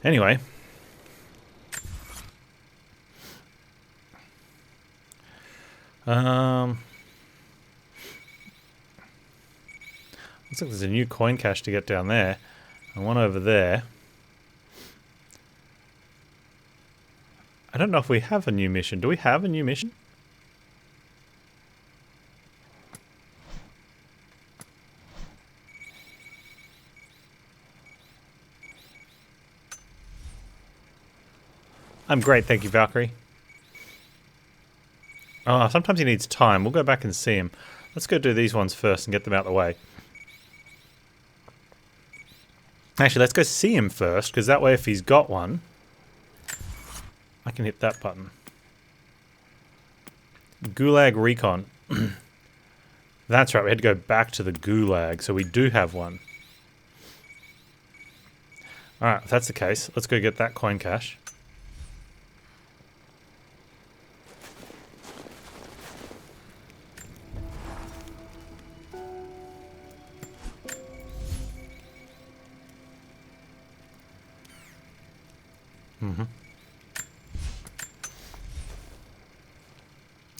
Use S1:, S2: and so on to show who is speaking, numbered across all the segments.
S1: Anyway. Looks like there's a new coin cache to get down there. And one over there. I don't know if we have a new mission. Do we have a new mission? I'm great, thank you, Valkyrie. Oh, sometimes he needs time. We'll go back and see him. Let's go do these ones first and get them out of the way. Actually, let's go see him first, because that way if he's got one, I can hit that button. Gulag Recon. That's right, we had to go back to the Gulag, so we do have one. Alright, if that's the case, let's go get that coin cache.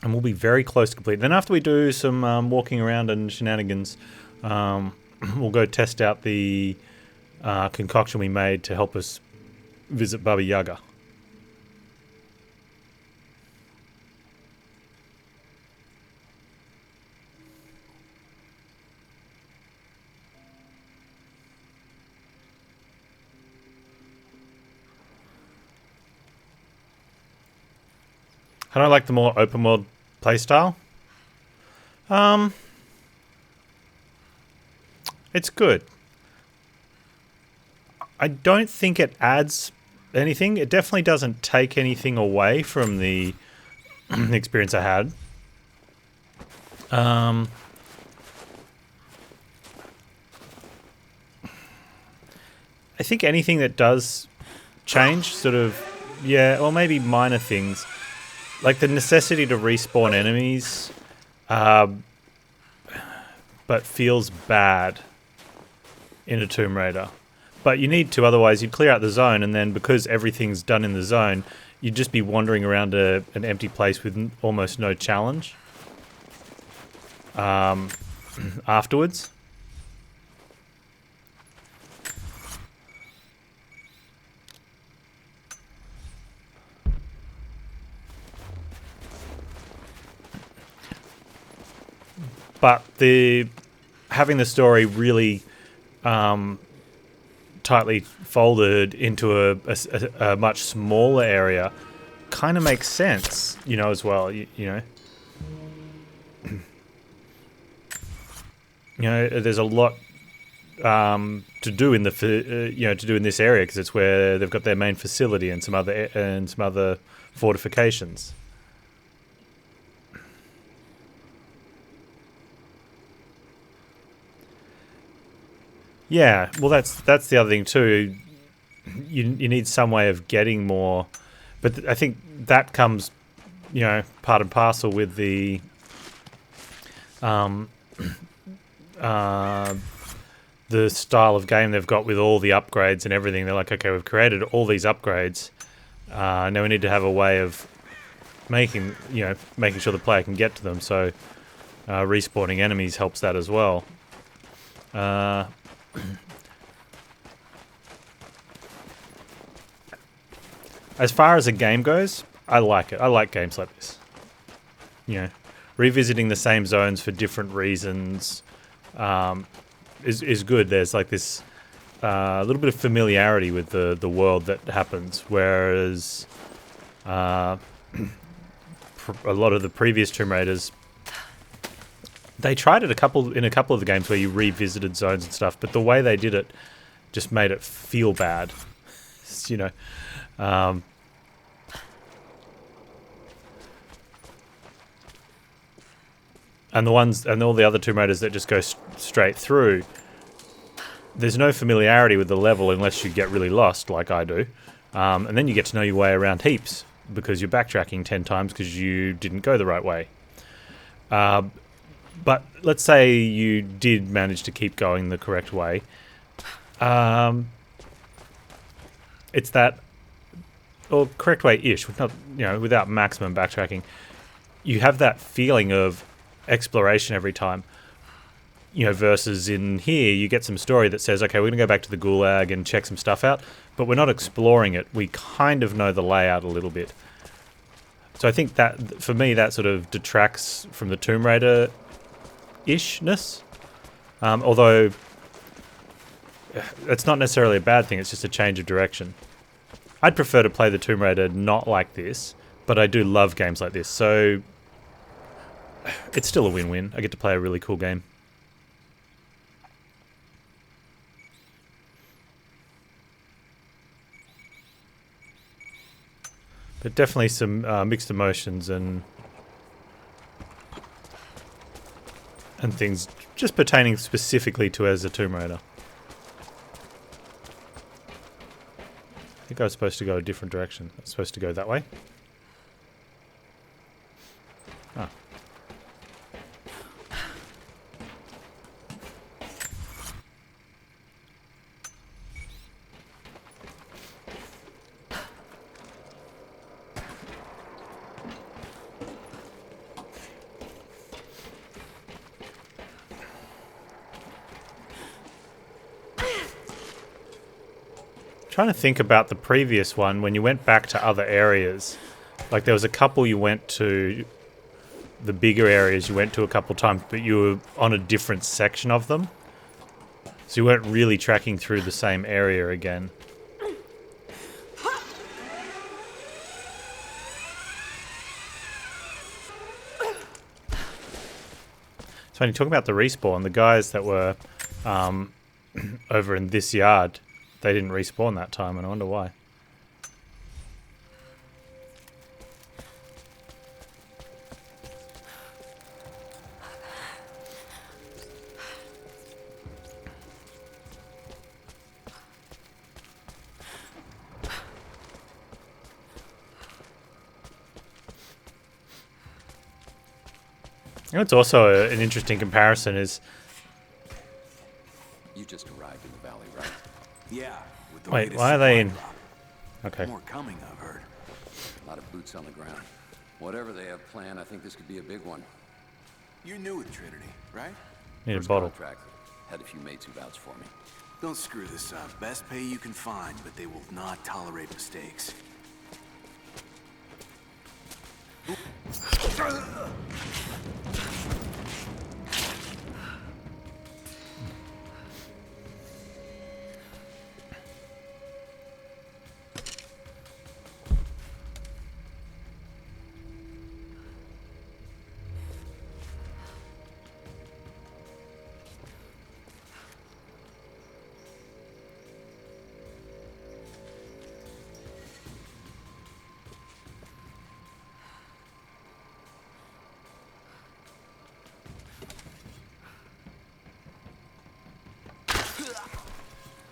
S1: And we'll be very close to complete. Then after we do some walking around and shenanigans, we'll go test out the concoction we made to help us visit Baba Yaga. How do I like the more open world playstyle? It's good. I don't think it adds anything. It definitely doesn't take anything away from the experience I had. I think anything that does change, sort of, yeah, or maybe minor things. Like the necessity to respawn enemies, but feels bad in a Tomb Raider. But you need to, otherwise you'd clear out the zone, and then because everything's done in the zone, you'd just be wandering around an empty place with almost no challenge afterwards. But having the story really tightly folded into a much smaller area kind of makes sense, you know, as well. You know, there's a lot to do in this area because it's where they've got their main facility and some other fortifications. Yeah, well, that's the other thing too. You need some way of getting more, but I think that comes, you know, part and parcel with the style of game they've got with all the upgrades and everything. They're like, okay, we've created all these upgrades. Now we need to have a way of making sure the player can get to them. So respawning enemies helps that as well. As far as a game goes, I like it. I like games like this. You know, revisiting the same zones for different reasons is good. There's like this little bit of familiarity with the world that happens, whereas a lot of the previous Tomb Raiders, they tried it in a couple of the games where you revisited zones and stuff, but the way they did it just made it feel bad. You know, and all the other Tomb Raiders that just go straight through, there's no familiarity with the level unless you get really lost, like I do, and then you get to know your way around heaps because you're backtracking 10 times because you didn't go the right way. But let's say you did manage to keep going the correct way. it's that, or correct way-ish, not, without maximum backtracking. You have that feeling of exploration every time. Versus in here, you get some story that says, okay, we're going to go back to the Gulag and check some stuff out, but we're not exploring it. We kind of know the layout a little bit. So I think that, for me, that sort of detracts from the Tomb Raider-ishness. Although, it's not necessarily a bad thing, it's just a change of direction. I'd prefer to play the Tomb Raider not like this, but I do love games like this, so it's still a win-win. I get to play a really cool game. But definitely some mixed emotions and things just pertaining specifically to as a Tomb Raider. I think I was supposed to go a different direction. I was supposed to go that way. Ah. Trying to think about the previous one when you went back to other areas. Like there was a couple you went to, the bigger areas you went to a couple times, but you were on a different section of them. So you weren't really tracking through the same area again. So when you talk about the respawn, the guys that were over in this yard, they didn't respawn that time, and I wonder why. It's also an interesting comparison is...
S2: You just arrived in the valley, right?
S3: Yeah. With the
S1: Wait, why are they in... Okay.
S3: More coming, I've heard.
S2: A lot of boots on the ground. Whatever they have planned, I think this could be a big one.
S3: You're new with Trinity, right?
S1: Need a
S2: First
S1: bottle.
S2: contract. Had a few mates who vouched for me.
S3: Don't screw this up. Best pay you can find, but they will not tolerate mistakes.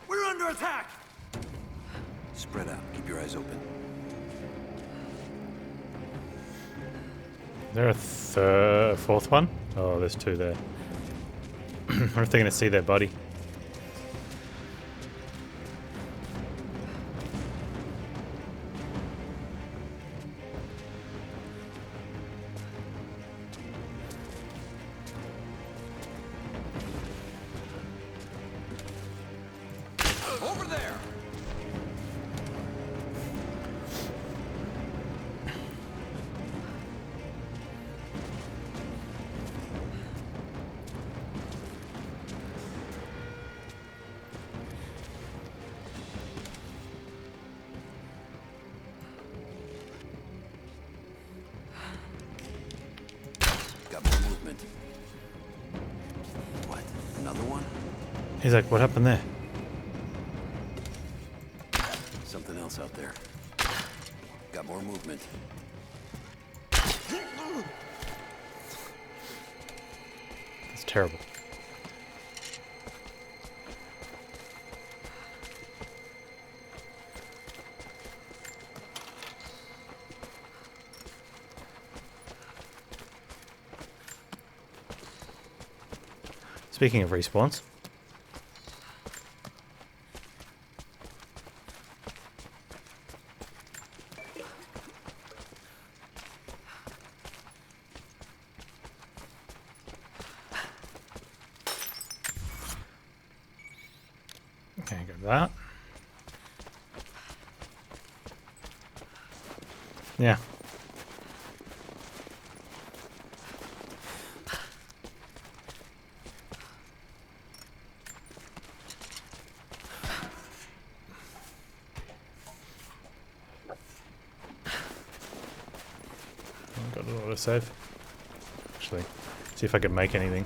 S3: We're under attack!
S2: Spread out. Keep your eyes open.
S1: Is there a fourth one? Oh, there's two there. I wonder if they're going to see their buddy.
S2: Over there! Got more movement. What? Another one?
S1: He's like, what happened there?
S2: Something else out there. Got more movement.
S1: It's terrible. Speaking of respawns, Can't go that. Yeah. Got an autosave. Actually, see if I can make anything.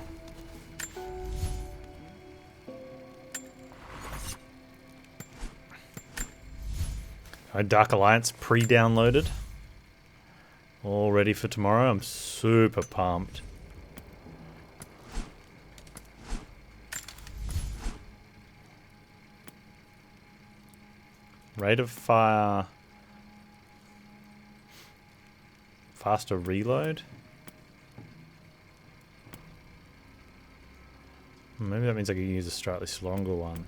S1: Dark Alliance pre-downloaded. All ready for tomorrow. I'm super pumped. Rate of fire. Faster reload. Maybe that means I can use a slightly stronger one.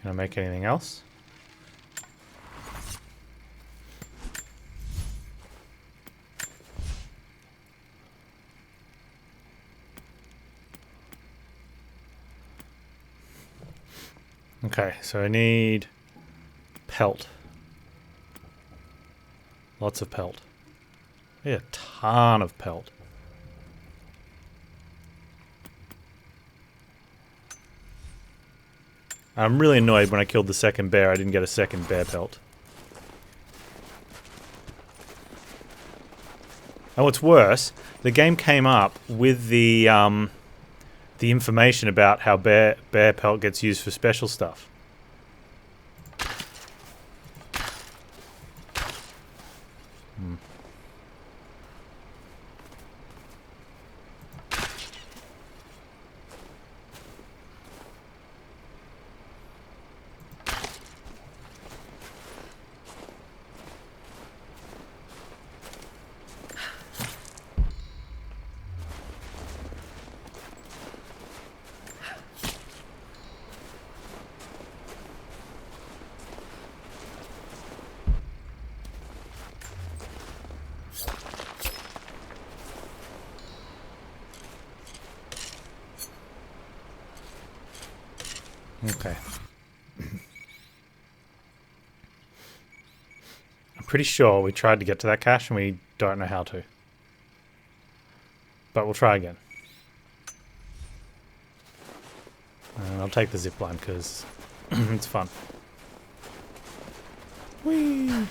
S1: Can I make anything else? Okay, so I need pelt. Lots of pelt. I need a ton of pelt. I'm really annoyed when I killed the second bear, I didn't get a second bear pelt. And what's worse, the game came up with the information about how bear pelt gets used for special stuff. Okay. I'm pretty sure we tried to get to that cache and we don't know how to. But we'll try again. And I'll take the zipline because it's fun. Whee!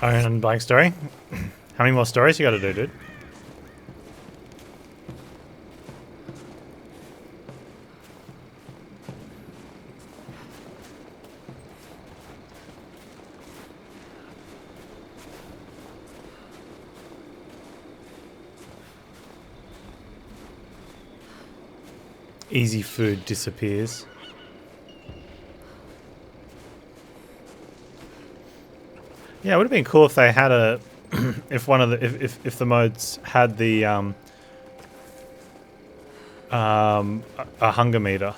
S1: Iron and blank story. How many more stories you gotta do, dude? Easy food disappears. Yeah, it would have been cool if they had a if one of the if the modes had the a hunger meter.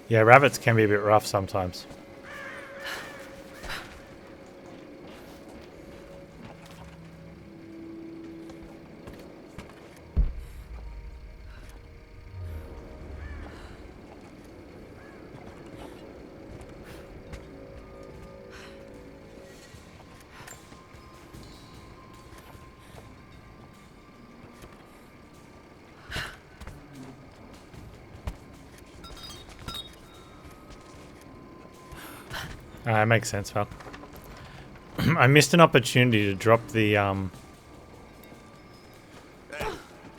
S1: Yeah, rabbits can be a bit rough sometimes. Makes sense, Val. I missed an opportunity to drop the
S4: Hey,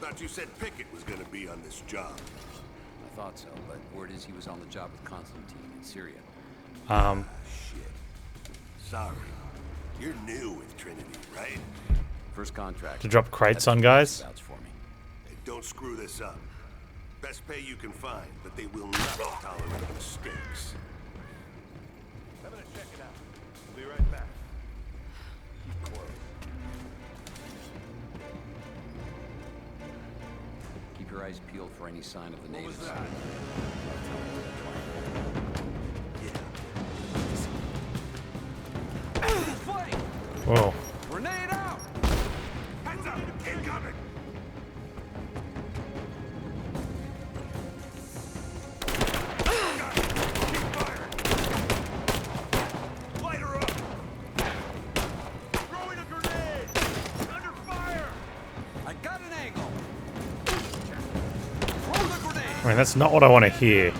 S4: thought you said Pickett was gonna be on this job.
S2: I thought so, but word is he was on the job with Constantine in Syria.
S4: Shit. Sorry. You're new with Trinity, right?
S2: First contract.
S1: to drop crates
S2: That's
S1: on guys.
S2: vouch for me.
S4: Hey, don't screw this up. Best pay you can find, but they will not tolerate mistakes. I'm gonna check it out. We'll be right back. Keep close.
S2: Keep your eyes peeled for any sign of the natives.
S4: What was that?
S1: Whoa.
S2: Grenade out!
S4: Hands up! Incoming! Keep firing! Light her up! Throwing a grenade! Under fire!
S2: I got an angle. Throw the grenade.
S1: I mean, that's not what I want to hear.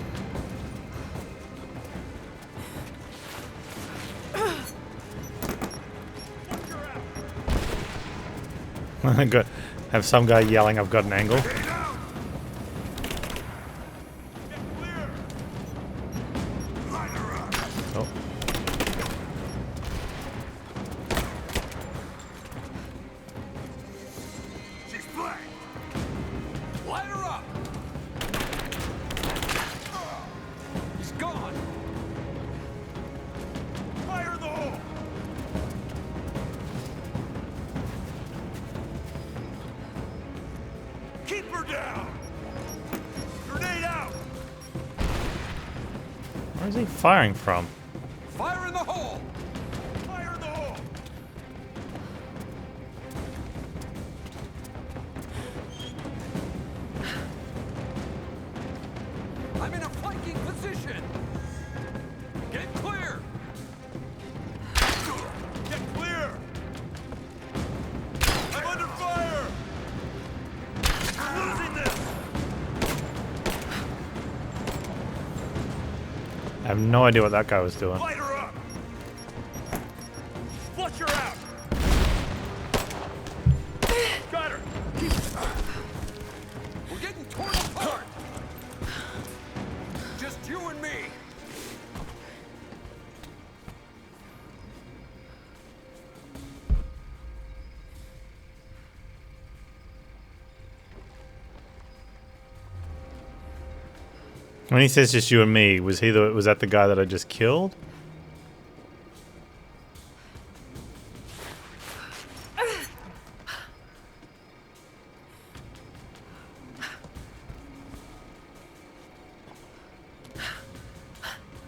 S1: I got have some guy yelling, "I've got an angle."
S4: Get out! Get clear! Light her up!
S1: Oh.
S4: She's black!
S2: Light her up. He's gone.
S4: Fire in the hole! Keep her down! Grenade out!
S1: Where is he firing from?
S2: Fire in the hole.
S4: Fire in the hole!
S2: I'm in a flanking position. Get clear.
S4: Get clear! I'm under fire! We're losing this!
S1: I have no idea what that guy was doing.
S4: Light her up! Flush her out! Got her!
S2: We're getting torn apart. Just you and me.
S1: When he says just you and me, was that the guy that I just killed?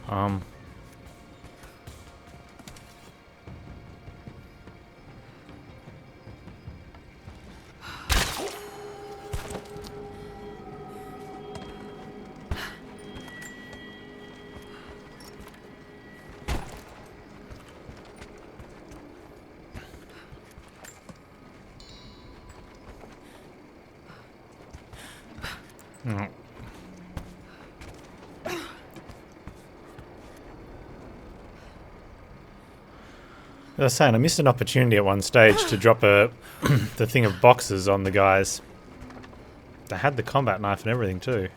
S1: Um. Oh. As I was saying, I missed an opportunity at one stage to drop the thing of boxes on the guys. They had the combat knife and everything too.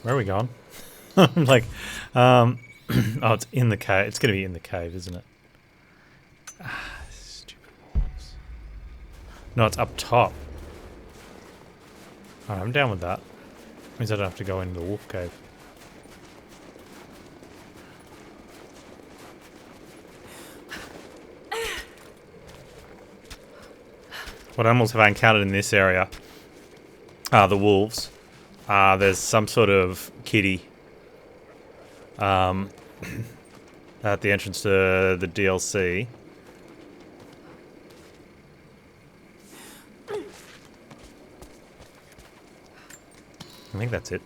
S1: Where are we going? I'm like, oh, it's in the cave. It's going to be in the cave, isn't it? Ah, stupid walls. No, it's up top. Alright, I'm down with that. Means I don't have to go into the wolf cave. What animals have I encountered in this area? The wolves. There's some sort of kitty at the entrance to the DLC. I think that's it.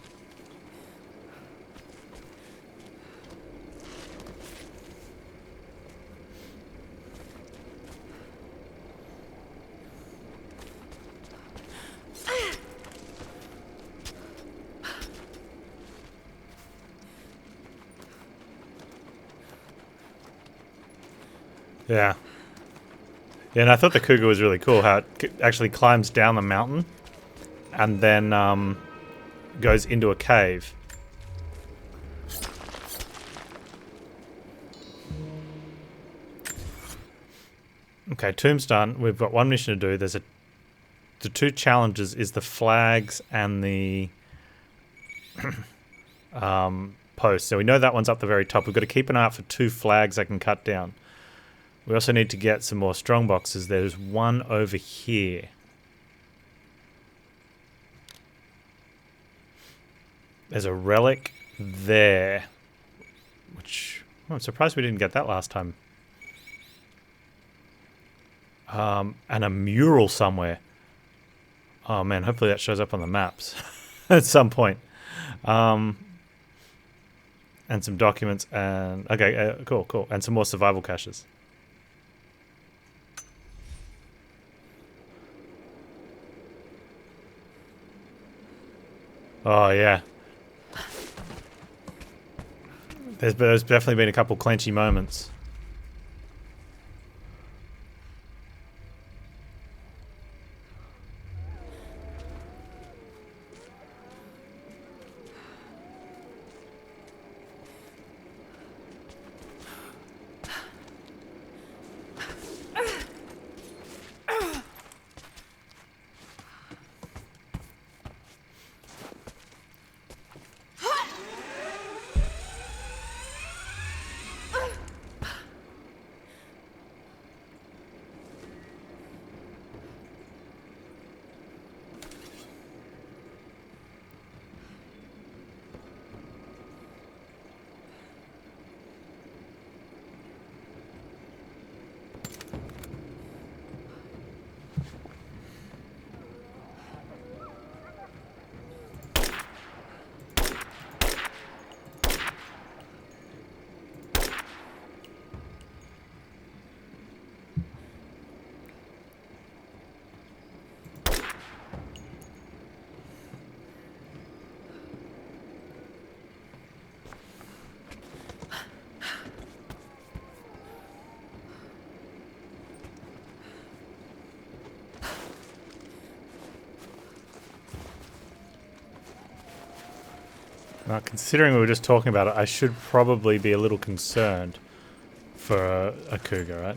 S1: Yeah. Yeah, and I thought the cougar was really cool, how it actually climbs down the mountain and then goes into a cave. Okay, Tombstone, we've got one mission to do. There's the two challenges is the flags and the post. So we know that one's up the very top. We've got to keep an eye out for 2 flags I can cut down. We also need to get some more strong boxes. There's one over here. There's a relic there, which I'm surprised we didn't get that last time. And a mural somewhere. Oh man, hopefully that shows up on the maps at some point. And some documents and okay, cool, and some more survival caches. Oh yeah. There's definitely been a couple clenchy moments. Now, considering we were just talking about it, I should probably be a little concerned for a cougar, right?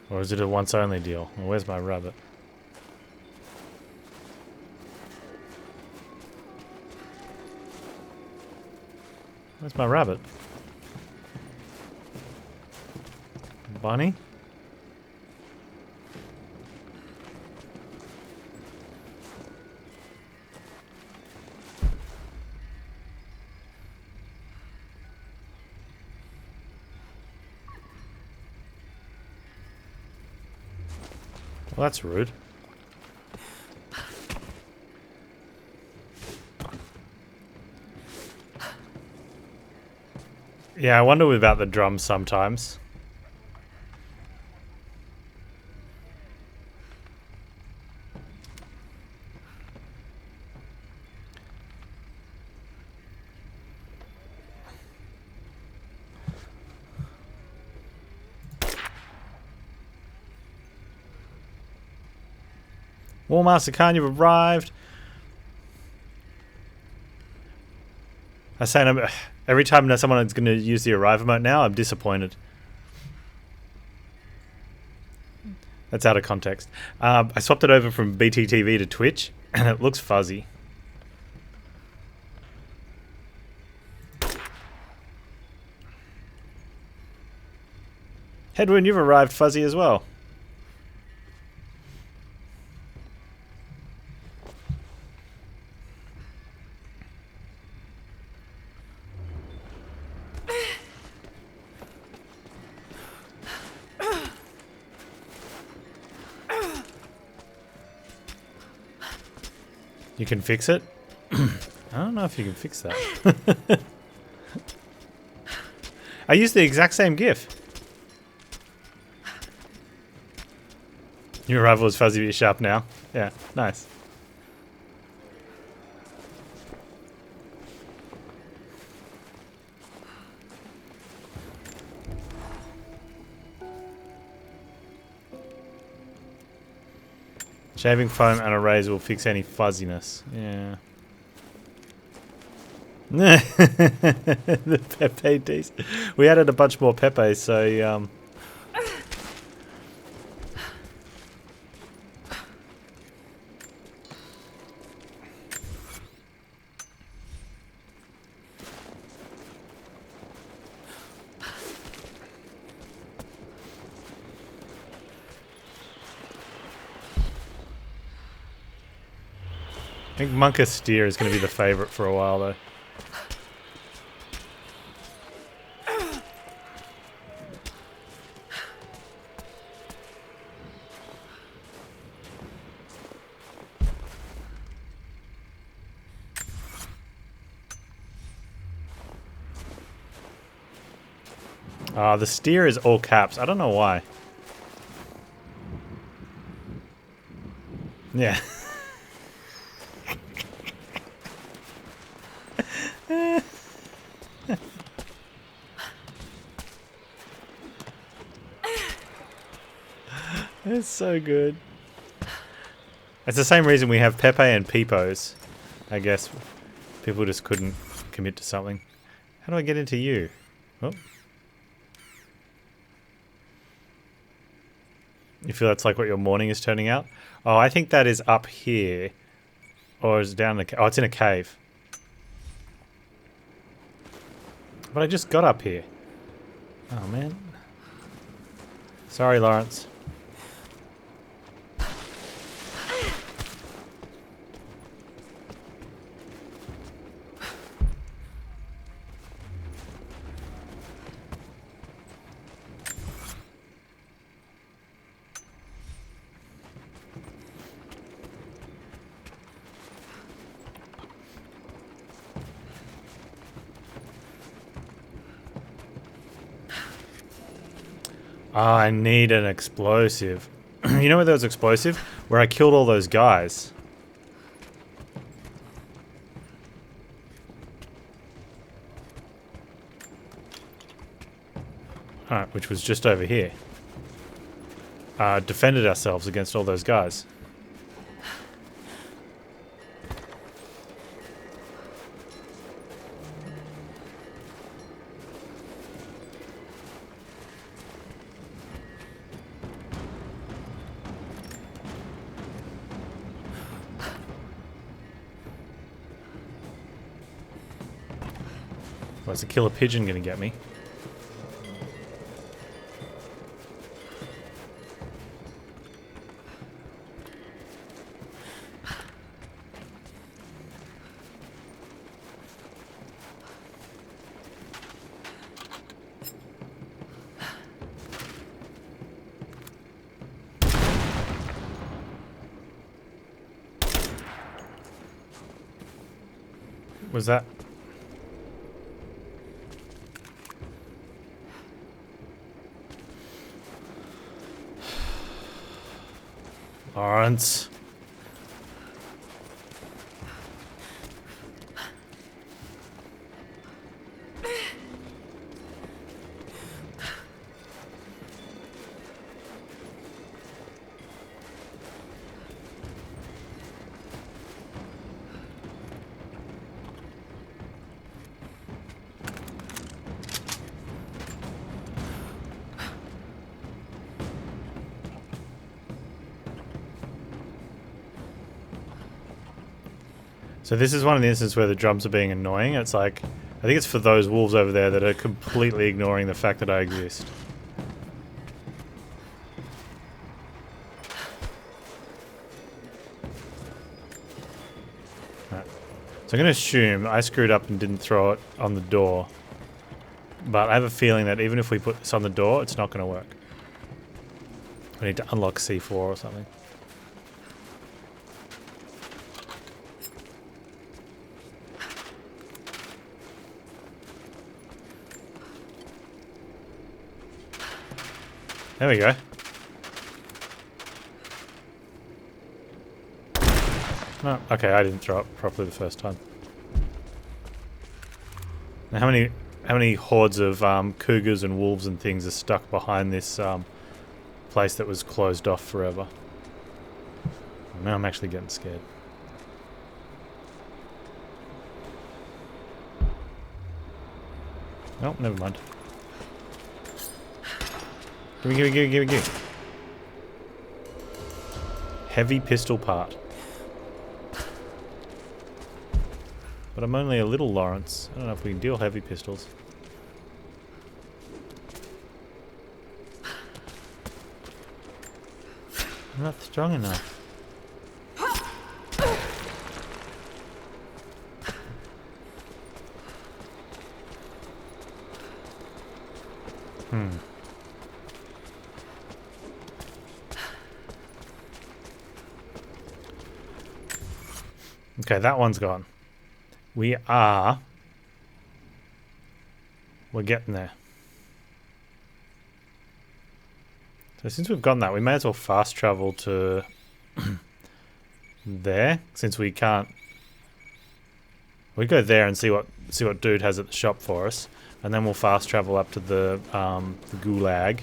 S1: Or is it a once-only deal? Well, where's my rabbit? Where's my rabbit? Bunny? Well, that's rude. Yeah, I wonder about the drums sometimes. War Master Khan, you've arrived. I say every time someone is going to use the arrive emote now, I'm disappointed. That's out of context. I swapped it over from BTTV to Twitch, and it looks fuzzy. Hedwin, you've arrived fuzzy as well. You can fix it? I don't know if you can fix that. I used the exact same GIF. Your rifle is fuzzy but sharp now. Yeah, nice. Shaving foam and a razor will fix any fuzziness. Yeah. The Pepe D's. We added a bunch more Pepe, so I think Monka Steer is going to be the favourite for a while, though. The Steer is all caps. I don't know why. Yeah. It's so good. It's the same reason we have Pepe and Peepos. I guess people just couldn't commit to something. How do I get into you? Oh. You feel that's like what your morning is turning out? Oh, I think that is up here. Or is it down the cave? Oh, it's in a cave. But I just got up here. Oh, man. Sorry, Lawrence. Oh, I need an explosive. You know where there was explosive? Where I killed all those guys. Alright, which was just over here. Defended ourselves against all those guys. Where's a killer pigeon gonna get me? Was that? Lawrence. So this is one of the instances where the drums are being annoying. It's like, I think it's for those wolves over there that are completely ignoring the fact that I exist. Right. So I'm going to assume I screwed up and didn't throw it on the door. But I have a feeling that even if we put this on the door, it's not going to work. I need to unlock C4 or something. There we go. No, okay, I didn't throw it properly the first time. Now, how many hordes of cougars and wolves and things are stuck behind this place that was closed off forever? Now I'm actually getting scared. Oh, never mind. Give me. Heavy pistol part. But I'm only a little Lawrence. I don't know if we can deal heavy pistols. I'm not strong enough. Okay, that one's gone. We're getting there. So since we've gotten that, we may as well fast travel to there, since we can't. We go there and see what dude has at the shop for us, and then we'll fast travel up to the gulag.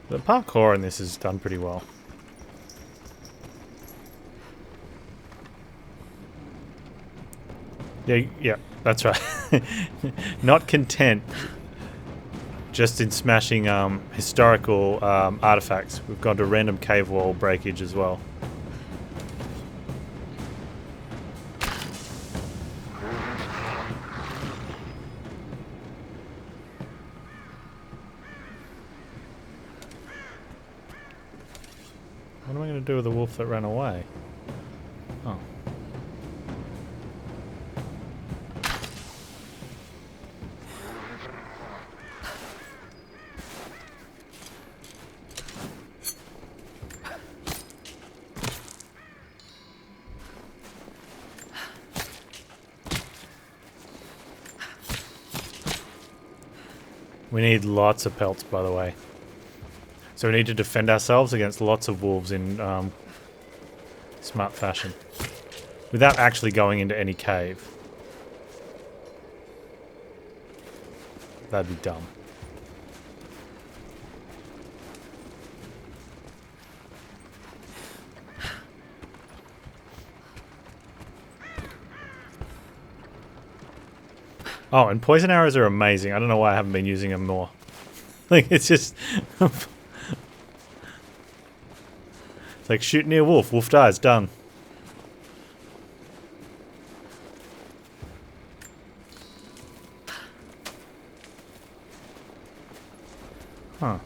S1: The parkour in this is done pretty well. Yeah, that's right. Not content just in smashing historical artifacts. We've gone to random cave wall breakage as well. What am I going to do with the wolf that ran away? Oh. We need lots of pelts, by the way. So we need to defend ourselves against lots of wolves in smart fashion. Without actually going into any cave. That'd be dumb. Oh, and poison arrows are amazing. I don't know why I haven't been using them more. Like, it's just... It's like, shoot near wolf. Wolf dies. Done. Huh.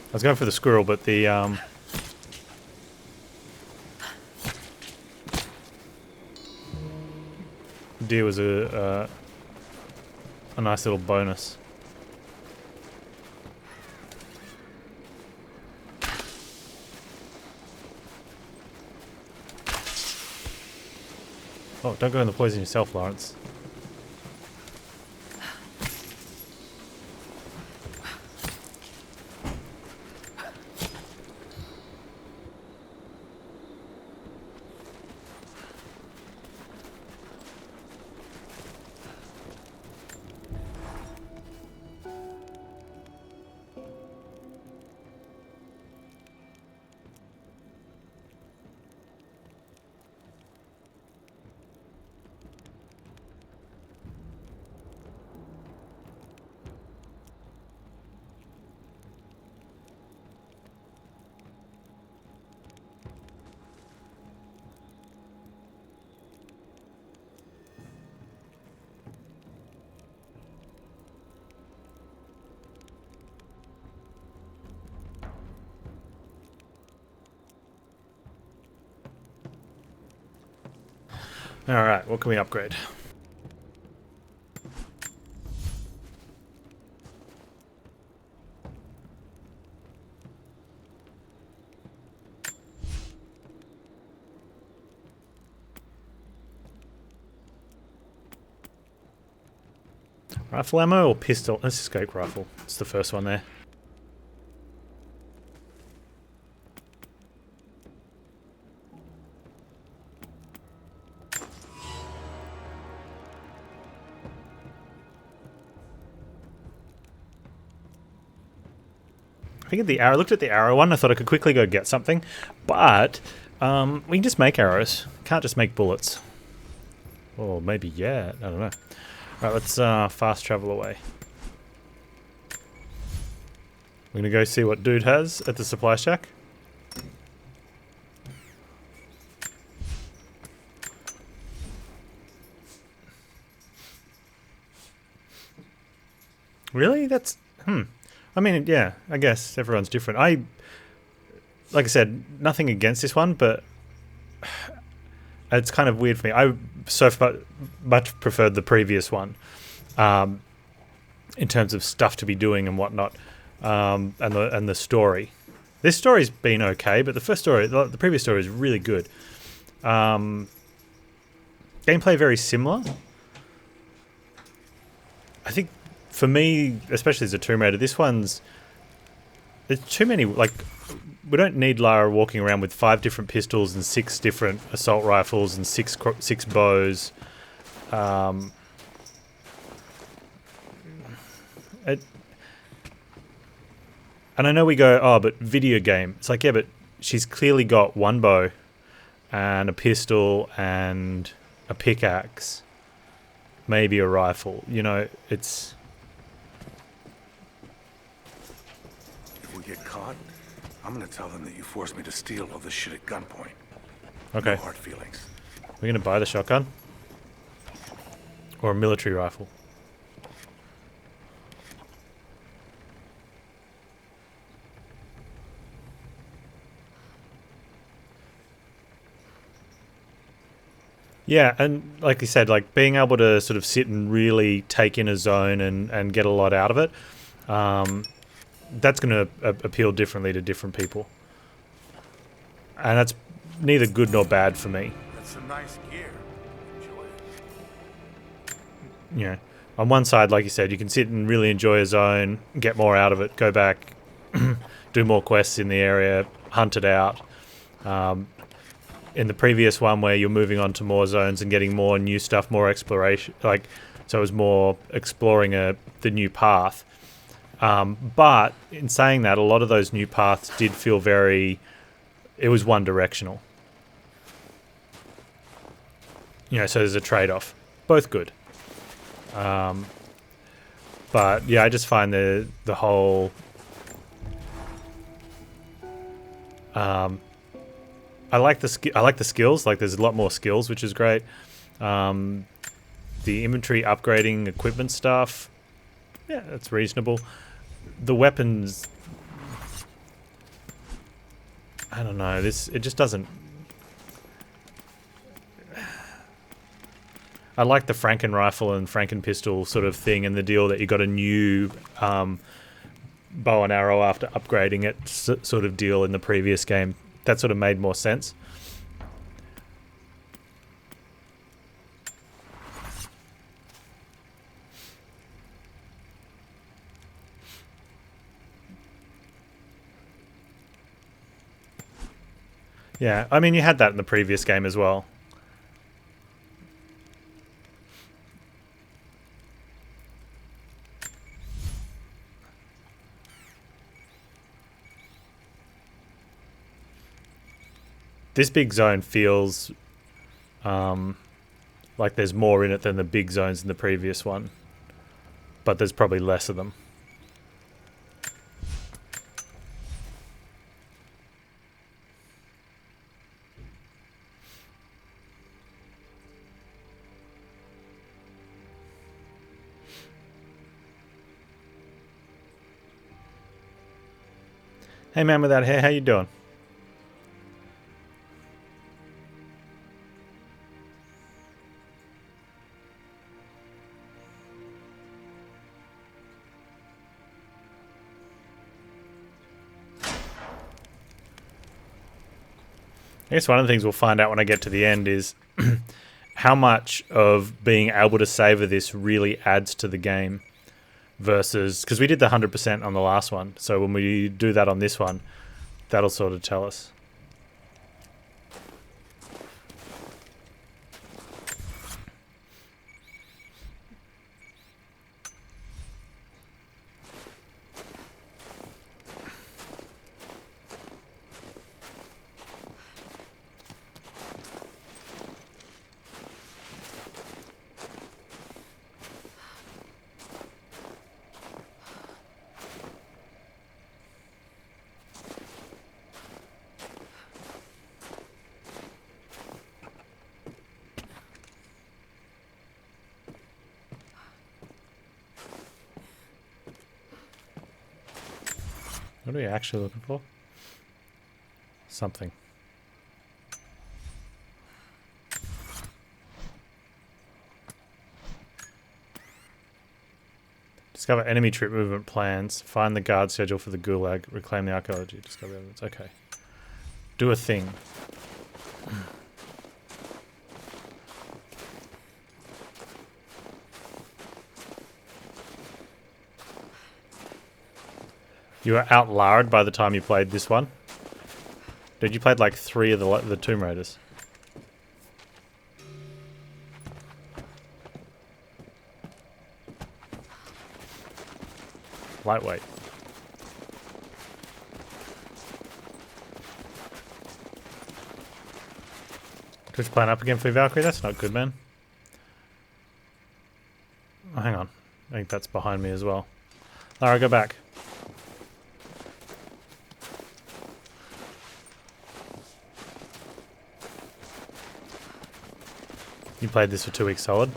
S1: I was going for the squirrel, but the deer was a nice little bonus. Oh, don't go in the poison yourself, Lawrence. Alright, what can we upgrade? Rifle ammo or pistol? Let's just go rifle. It's the first one there. I think I looked at the arrow one. I thought I could quickly go get something, but we can just make arrows. Can't just make bullets. Or maybe yeah. I don't know. All right, let's fast travel away. We're gonna go see what dude has at the supply shack. Really? That's I mean, yeah, I guess everyone's different. Like I said, nothing against this one, but it's kind of weird for me. I so much preferred the previous one, in terms of stuff to be doing and whatnot, and the story. This story's been okay, but the previous story is really good. Gameplay very similar. I think for me, especially as a Tomb Raider, there's too many, like, we don't need Lara walking around with 5 different pistols and 6 different assault rifles and 6 bows. And I know we go, oh, but video game. It's like, yeah, but she's clearly got 1 bow and a pistol and a pickaxe, maybe a rifle. You know, it's...
S4: If we get caught, I'm gonna tell them that you forced me to steal all this shit at gunpoint.
S1: Okay.
S4: No hard feelings.
S1: We're going to buy the shotgun? Or a military rifle? Yeah, and like you said, like being able to sort of sit and really take in a zone and get a lot out of it, that's going to appeal differently to different people. And that's neither good nor bad for me.
S4: That's some nice gear. Enjoy it.
S1: You know, on one side, like you said, you can sit and really enjoy a zone, get more out of it, go back, do more quests in the area, hunt it out. In the previous one where you're moving on to more zones and getting more new stuff, more exploration, like, so it was more exploring the new path. But in saying that, a lot of those new paths did feel it was one directional. You know, so there's a trade-off. Both good. But yeah, I just find the whole I like the skills. Like, there's a lot more skills, which is great. The inventory upgrading equipment stuff, yeah, that's reasonable. The weapons, I don't know. It just doesn't. I like the Franken rifle and Franken pistol sort of thing, and the deal that you got a new bow and arrow after upgrading it sort of deal in the previous game. That sort of made more sense. Yeah, I mean, you had that in the previous game as well. This big zone feels like there's more in it than the big zones in the previous one, but there's probably less of them. Hey man without hair, how you doing? I guess one of the things we'll find out when I get to the end is how much of being able to savor this really adds to the game versus... Because we did the 100% on the last one, so when we do that on this one, that'll sort of tell us. What are we actually looking for? Something. Discover enemy troop movement plans. Find the guard schedule for the Gulag. Reclaim the archaeology. Discover evidence. Okay. Do a thing. You were out Lara'd by the time you played this one? Dude, you played like 3 of the Tomb Raiders. Lightweight. Twitch playing up again for Valkyrie? That's not good, man. Oh, hang on. I think that's behind me as well. Lara, go back. You played this for 2 weeks solid?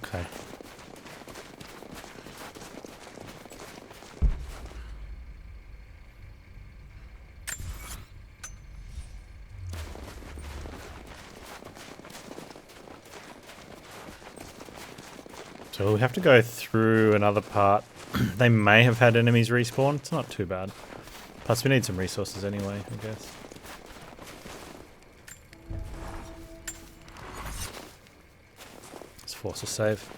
S1: Okay. So we have to go through another part. They may have had enemies respawn. It's not too bad. Plus we need some resources anyway, I guess. Let's force a save.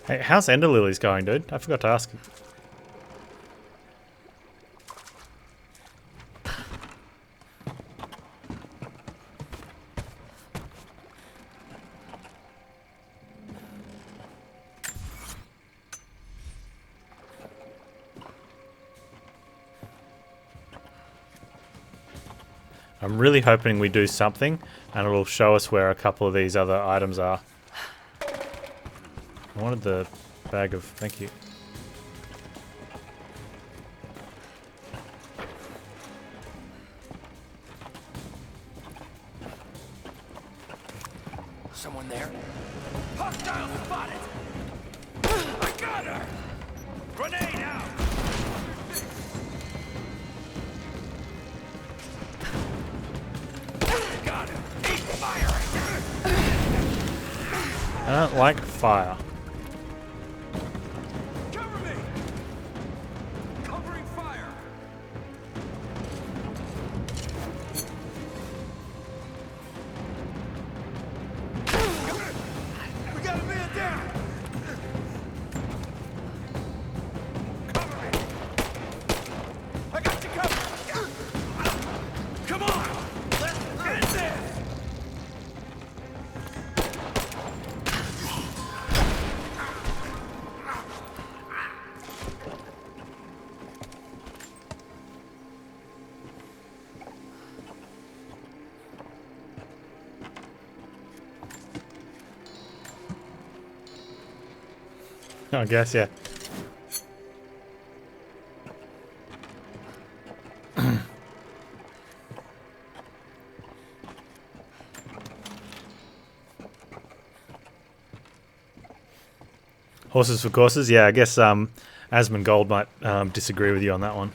S1: Hey, how's Ender Lilies going, dude? I forgot to ask. I'm really hoping we do something and it'll show us where a couple of these other items are. I wanted the bag of... Thank you.
S2: Someone there? Hostile spotted! I got her! Grenade out! Got him! Eat fire!
S1: I don't like fire.
S2: Cover me! Covering fire! We got a man down! Cover me! I got you covered! Come on! Let's end this!
S1: I guess, yeah. Horses for courses? Yeah, I guess Asmongold might disagree with you on that one.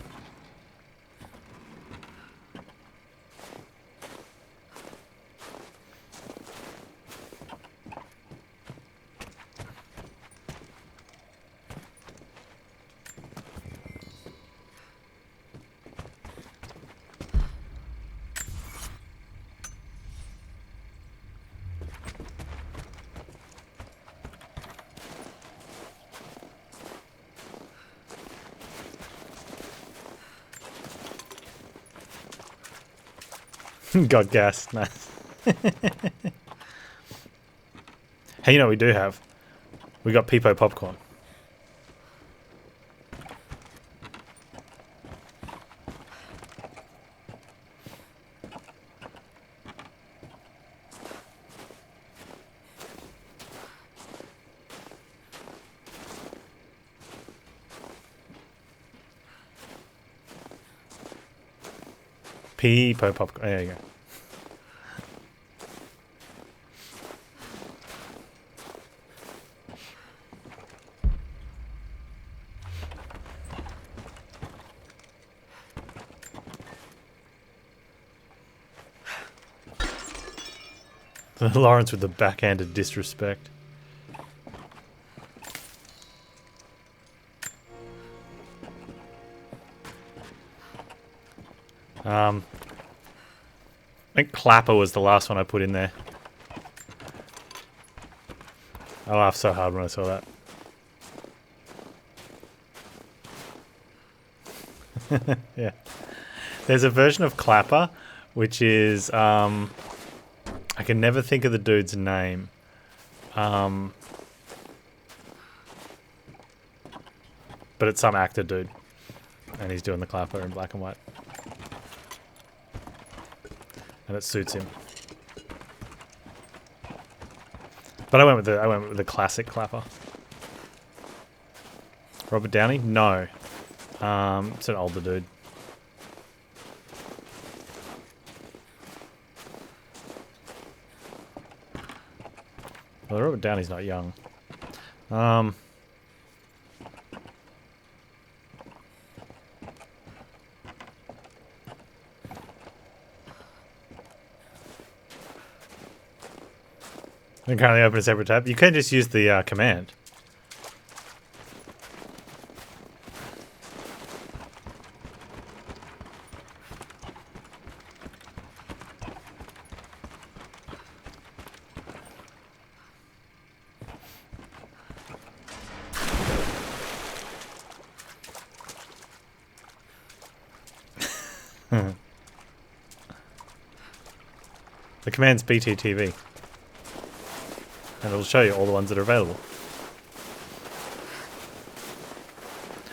S1: Got gas. Nice. Hey, you know what we do have? We got Peepo popcorn. Peepo popcorn. There you go. Lawrence with the backhanded disrespect. I think Clapper was the last one I put in there. I laughed so hard when I saw that. Yeah. There's a version of Clapper which is I can never think of the dude's name. But it's some actor dude. And he's doing the Clapper in black and white. And it suits him. But I went with the classic Clapper. Robert Downey? No. It's an older dude. Well, Robert Downey's not young. I can currently open a separate tab. You can just use the command. The command's BTTV. And it'll show you all the ones that are available.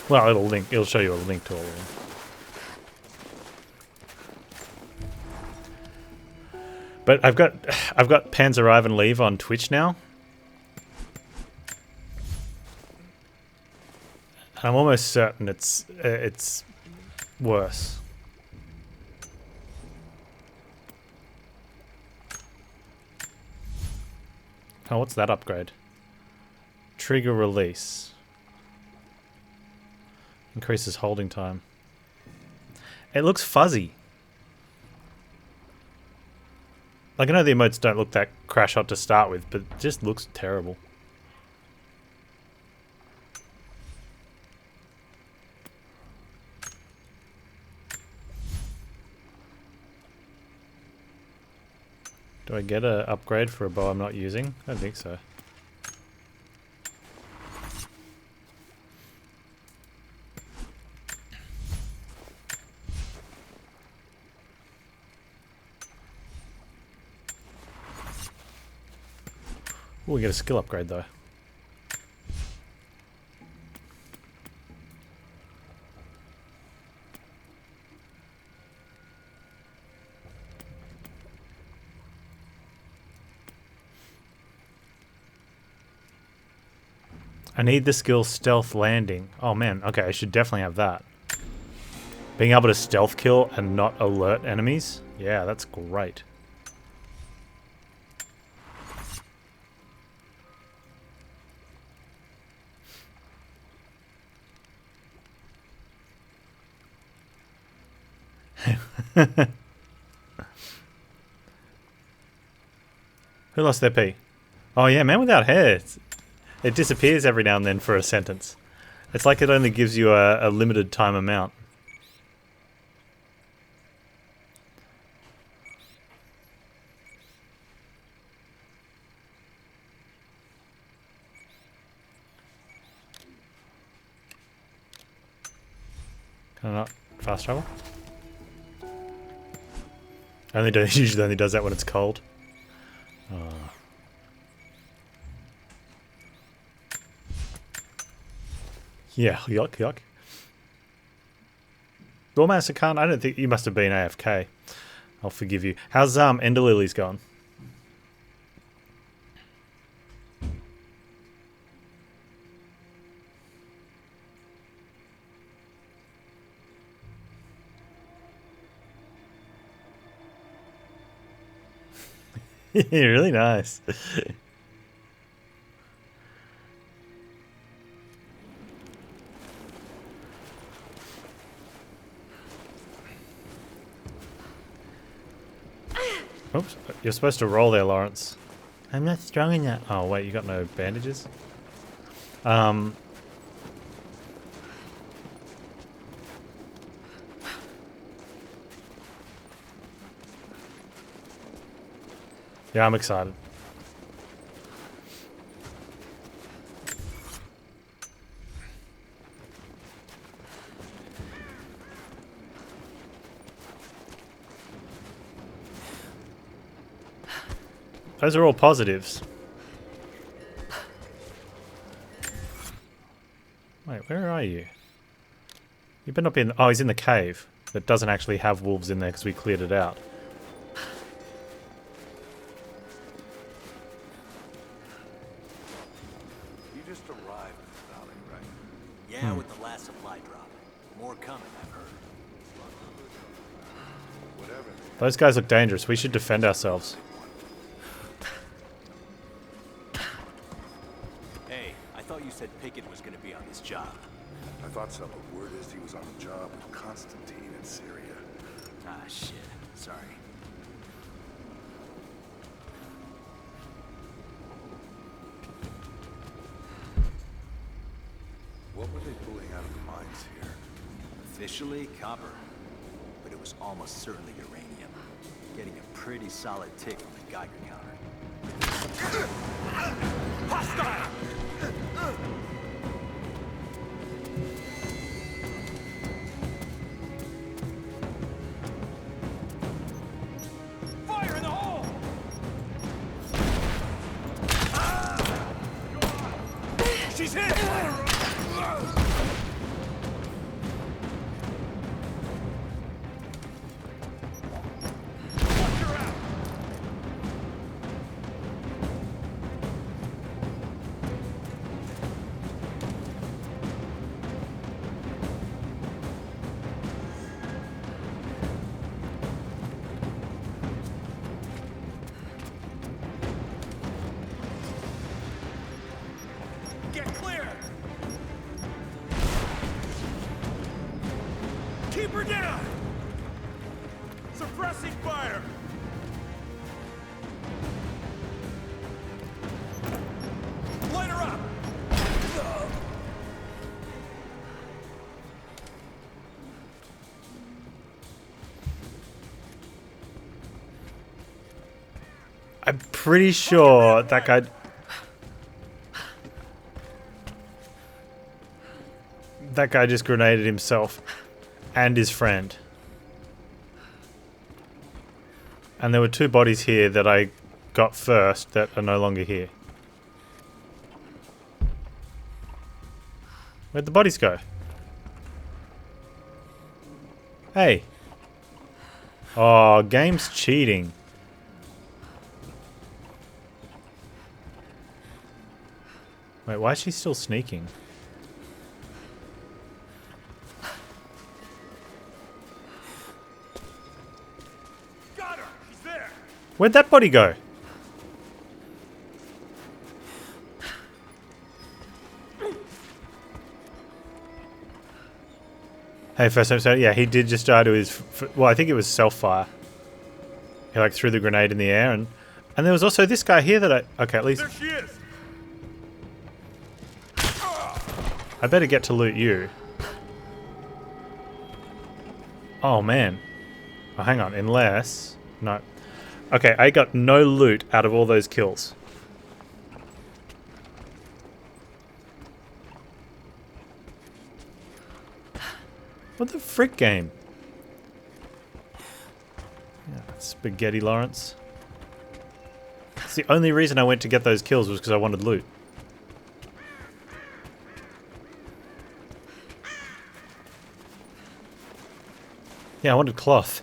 S1: Well, it'll show you a link to all of them. But I've got Panz Arrive and Leave on Twitch now. And I'm almost certain it's worse. Oh, what's that upgrade? Trigger release. Increases holding time. It looks fuzzy. Like, I know the emotes don't look that crash hot to start with, but it just looks terrible. Do I get an upgrade for a bow I'm not using? I don't think so. Ooh, we get a skill upgrade though. I need the skill stealth landing. Oh man, okay, I should definitely have that. Being able to stealth kill and not alert enemies? Yeah, that's great. Who lost their pee? Oh yeah, man without hair. It disappears every now and then for a sentence. It's like it only gives you a limited time amount. Can I not fast travel? Usually only does that when it's cold. Yeah, yuck, yuck. Dormaster can't. I don't think you must have been AFK. I'll forgive you. How's Ender Lilies gone? Really nice. Oops, you're supposed to roll there, Lawrence. I'm not strong enough. Oh wait, you got no bandages? Yeah, I'm excited. Those are all positives. Wait, where are you? You better not be in... Oh, he's in the cave. That doesn't actually have wolves in there because we cleared it out.
S3: You just arrived in the valley, right?
S5: Yeah, with the last supply drop. More coming, I've heard.
S3: Whatever.
S1: Those guys look dangerous. We should defend ourselves.
S5: Hey, I thought you said Pickett was gonna be on this job.
S4: I thought so, but word is he was on a job with Constantine in Syria.
S5: Ah, shit. Sorry.
S4: What were they pulling out of the mines here?
S5: Officially, copper. But it was almost certainly uranium. Getting a pretty solid tick from the Geiger counter. Hostile! Fire in the hole! She's hit! Get clear! Keep her down! Suppressing fire! Light her up!
S1: I'm pretty sure that guy... That guy just grenaded himself and his friend. And there were two bodies here that I got first that are no longer here. Where'd the bodies go? Hey. Oh, game's cheating. Wait, why is she still sneaking?
S4: Got her! She's there!
S1: Where'd that body go? Hey, first episode, yeah, he did just die to his... Well, I think it was self-fire. He, like, threw the grenade in the air, and there was also this guy here that I... Okay, at least...
S4: There she is!
S1: I better get to loot you. Oh, man. Oh, hang on, unless... No. Okay, I got no loot out of all those kills. What the frick game? Yeah, Spaghetti Lawrence. It's the only reason I went to get those kills was because I wanted loot. Yeah, I wanted cloth.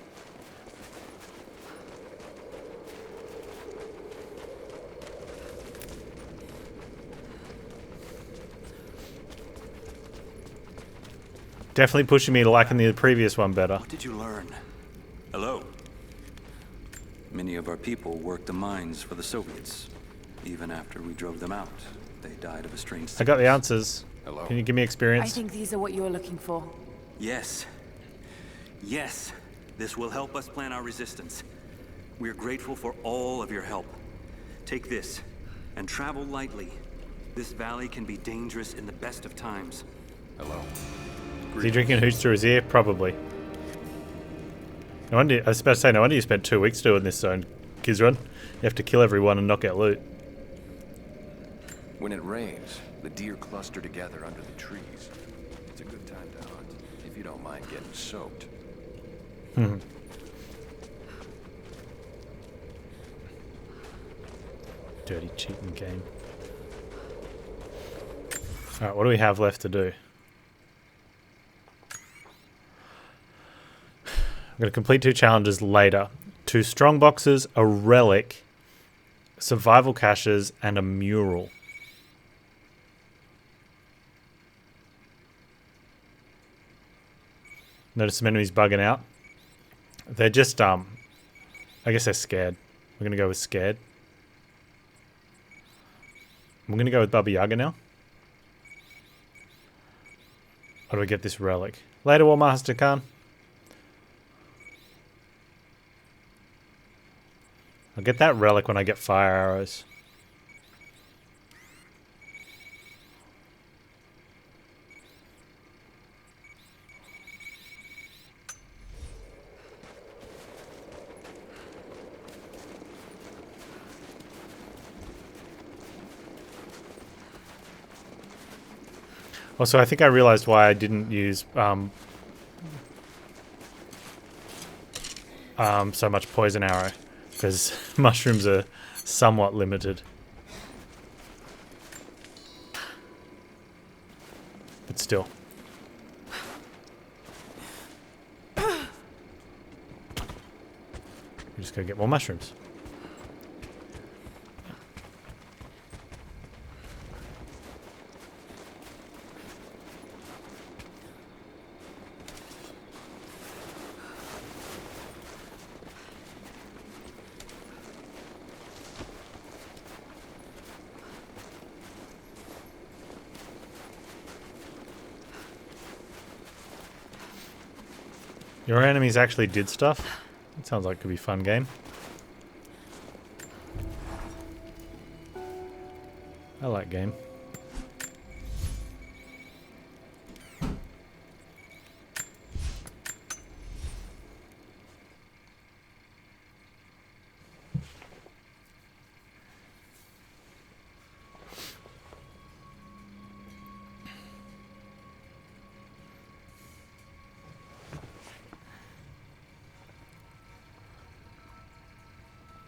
S1: Definitely pushing me to liking the previous one better.
S5: What did you learn?
S6: Hello. Many of our people worked the mines for the Soviets. Even after we drove them out, they died of a strange
S1: I got the answers.
S2: Hello.
S1: Can you give me
S7: I
S1: experience?
S7: think these are what you were looking for.
S6: Yes. Yes. This will help us plan our resistance. We are grateful for all of your help. Take this, and travel lightly. This valley can be dangerous in the best of times.
S2: Hello.
S1: Is he drinking hooch through his ear? Probably. No wonder, I was about to say, no wonder you spent 2 weeks doing this zone, Kizrun. You have to kill everyone and not get loot.
S2: When it rains, the deer cluster together under the trees. It's a good time to hunt, if you don't mind getting soaked.
S1: Dirty cheating game. Alright, what do we have left to do? I'm going to complete 2 challenges later. 2 strong boxes, a relic, survival caches, and a mural. Notice some enemies bugging out. They're just, I guess they're scared. We're going to go with scared. I'm going to go with Baba Yaga now. How do we get this relic? Later, War Master Khan. I'll get that relic when I get fire arrows. Also, I think I realized why I didn't use so much poison arrow, because mushrooms are somewhat limited. But still. We just gotta get more mushrooms. Your enemies actually did stuff? It sounds like it could be a fun game. I like game.